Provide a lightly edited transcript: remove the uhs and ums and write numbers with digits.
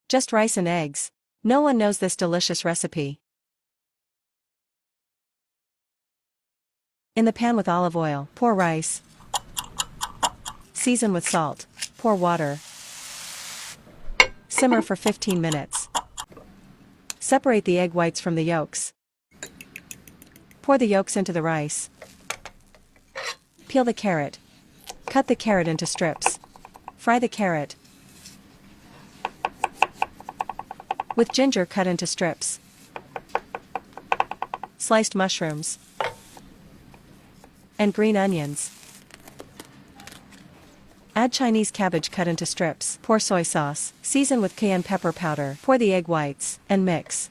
Just rice and eggs. No one knows this delicious recipe. In the pan with olive oil, pour rice. Season with salt. Pour water. Simmer for 15 minutes. Separate the egg whites from the yolks. Pour the yolks into the rice. Peel the carrot. Cut the carrot into strips. Fry the carrot with ginger cut into strips. Sliced mushrooms and green onions. Add Chinese cabbage cut into strips. Pour soy sauce. Season with cayenne pepper powder. Pour the egg whites and mix.